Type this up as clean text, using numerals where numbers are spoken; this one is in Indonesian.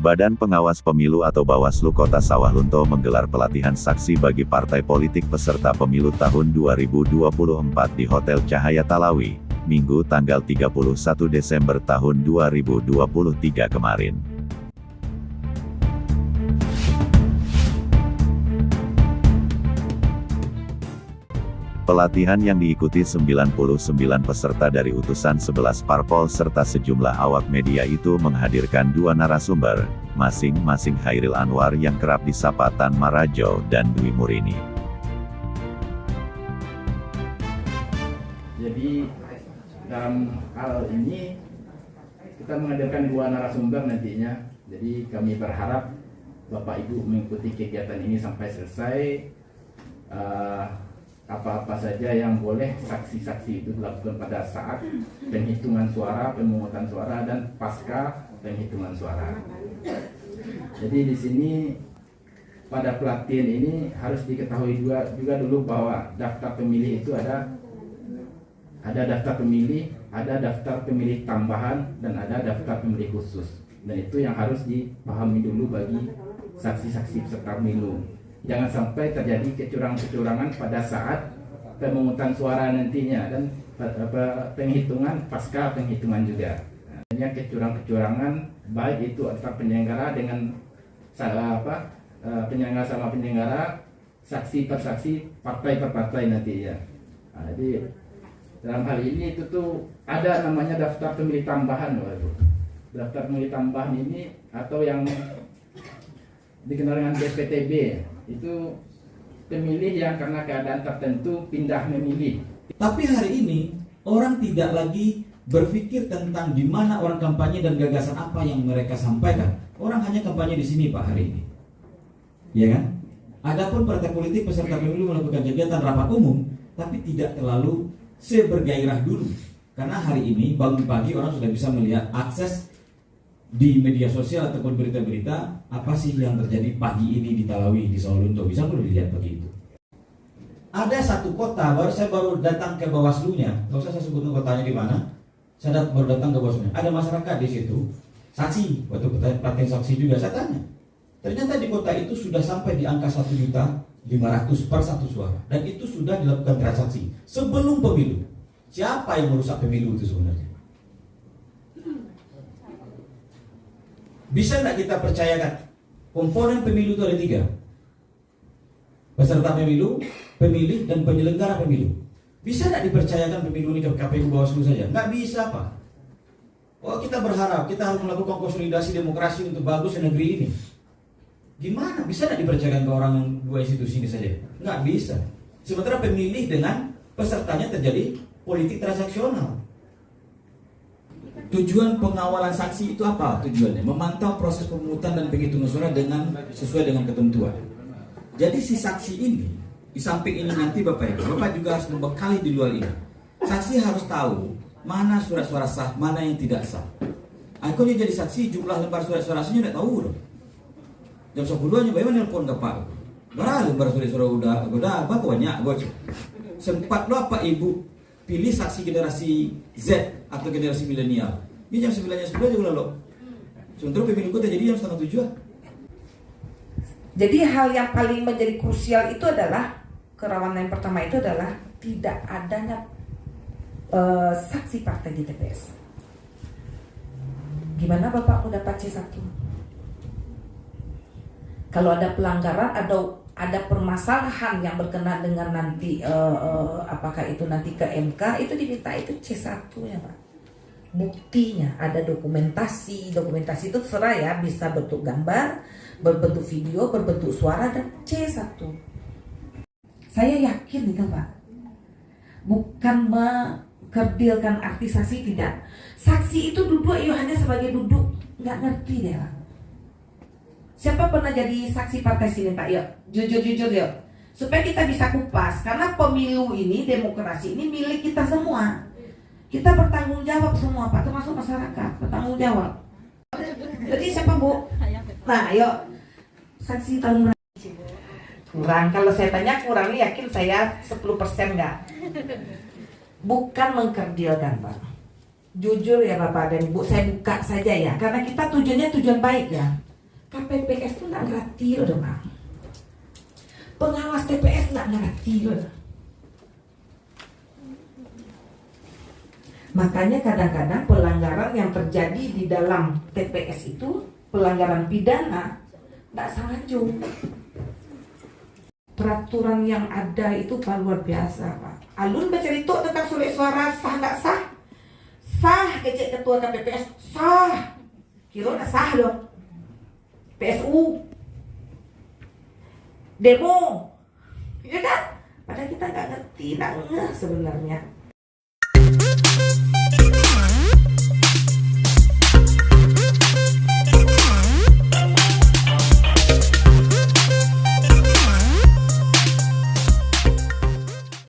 Badan Pengawas Pemilu atau Bawaslu Kota Sawalunto menggelar pelatihan saksi bagi partai politik peserta pemilu tahun 2024 di Hotel Cahaya Talawi, Minggu tanggal 31 Desember tahun 2023 kemarin. Pelatihan yang diikuti 99 peserta dari utusan 11 parpol serta sejumlah awak media itu menghadirkan dua narasumber, masing-masing Hairil Anwar yang kerap disapa Tan Marajo dan Dwi Murini. Jadi dalam hal ini kita menghadirkan dua narasumber nantinya. Jadi kami berharap Bapak Ibu mengikuti kegiatan ini sampai selesai. Apa-apa saja yang boleh saksi-saksi itu dilakukan pada saat penghitungan suara, pemungutan suara, dan pasca penghitungan suara. Jadi di sini pada pelatihan ini harus diketahui juga dulu bahwa daftar pemilih itu ada daftar pemilih, ada daftar pemilih tambahan, dan ada daftar pemilih khusus. Dan itu yang harus dipahami dulu bagi saksi-saksi peserta pemilu. Jangan sampai terjadi kecurangan-kecurangan pada saat pemungutan suara nantinya dan penghitungan pasca penghitungan juga. Hanya kecurangan-kecurangan baik itu antara penyelenggara dengan penyelenggara sama penyelenggara, saksi per saksi, partai per partai nantinya. Jadi dalam hal ini itu tuh ada namanya daftar pemilih tambahan, daftar pemilih tambahan ini atau yang dikenal dengan DPTB. Itu pemilih yang karena keadaan tertentu pindah memilih. Tapi hari ini orang tidak lagi berpikir tentang di mana orang kampanye dan gagasan apa yang mereka sampaikan. Orang hanya kampanye di sini Pak hari ini. Ya kan? Adapun partai politik peserta pemilu melakukan kegiatan rapat umum, tapi tidak terlalu sebergairah dulu. Karena hari ini bangun pagi orang sudah bisa melihat akses di media sosial ataupun berita-berita apa sih yang terjadi pagi ini di Talawi, di Sawalunto, bisa perlu dilihat pagi itu. Ada satu kota, saya baru datang ke Bawaslunya, nggak usah saya sebutkan kotanya di mana. Saya baru datang ke Bawaslunya, ada masyarakat di situ, saksi, waktu pelatihan saksi juga saya tanya. Ternyata di kota itu sudah sampai di angka 1.500.000 per satu suara, dan itu sudah dilakukan transaksi sebelum pemilu. Siapa yang merusak pemilu itu sebenarnya? Bisa tidak kita percayakan komponen pemilu itu ada 3: peserta pemilu, pemilih, dan penyelenggara pemilu. Bisa tidak dipercayakan pemilu ini ke KPU Bawaslu saja? Nggak bisa Pak. Oh, kita berharap kita harus melakukan konsolidasi demokrasi untuk bagus di negeri ini. Gimana? Bisa tidak dipercayakan ke orang yang dua institusi ini saja? Nggak bisa. Sementara pemilih dengan pesertanya terjadi politik transaksional. Tujuan pengawalan saksi itu apa tujuannya? Memantau proses pemungutan dan penghitungan suara sesuai dengan ketentuan. Jadi si saksi ini, di samping ini nanti Bapak juga harus membekali di luar ini. Saksi harus tahu mana surat-suara sah, mana yang tidak sah. Aku nih jadi saksi, jumlah lembar surat-suara sahnya tidak tahu loh. Jam 10 bagaimana nelpon ke Pak? Berapa lembar surat-suara udah apa banyak gue. Sempat lo apa Ibu pilih saksi generasi Z atau generasi milenial. Ini jam 9:10 juga loh. Sementara pemilu kita jadi jam 6:30. Jadi hal yang paling menjadi krusial itu adalah kerawanan yang pertama itu adalah tidak adanya saksi partai di TPS. Gimana Bapak mendapat C1? Kalau ada pelanggaran ada permasalahan yang berkenaan dengan nanti apakah itu nanti ke MK, itu diminta itu C1 ya Pak. Buktinya ada dokumentasi itu terserah ya, bisa bentuk gambar, berbentuk video, berbentuk suara, dan C1. Saya yakin itu Pak, bukan mengkerdilkan arti saksi, tidak. Saksi itu duduk hanya sebagai duduk, nggak ngerti deh Pak. Siapa pernah jadi saksi partai sini Pak? Yuk, jujur yuk. Supaya kita bisa kupas, karena pemilu ini, demokrasi ini milik kita semua. Kita bertanggung jawab semua Pak, termasuk masyarakat, bertanggung jawab. Jadi siapa Bu? Nah yuk, saksi tahun kurang. Kalau saya tanya kurang, yakin saya 10% enggak. Bukan mengkerdilkan Pak. Jujur ya Bapak dan Ibu, saya buka saja ya, karena kita tujuannya tujuan baik ya. KPPS tuh nggak ngerti loh Bang. Pengawas TPS nggak ngerti loh. Makanya kadang-kadang pelanggaran yang terjadi di dalam TPS itu pelanggaran pidana nggak sengaja. Peraturan yang ada itu luar biasa Pak. Alun bercerita tentang surat suara sah nggak sah? Sah kecek ketua KPPS sah. Kira nggak sah loh. PSU demo, ya kan? Padahal kita nggak ngerti, nggak ngeh sebenarnya.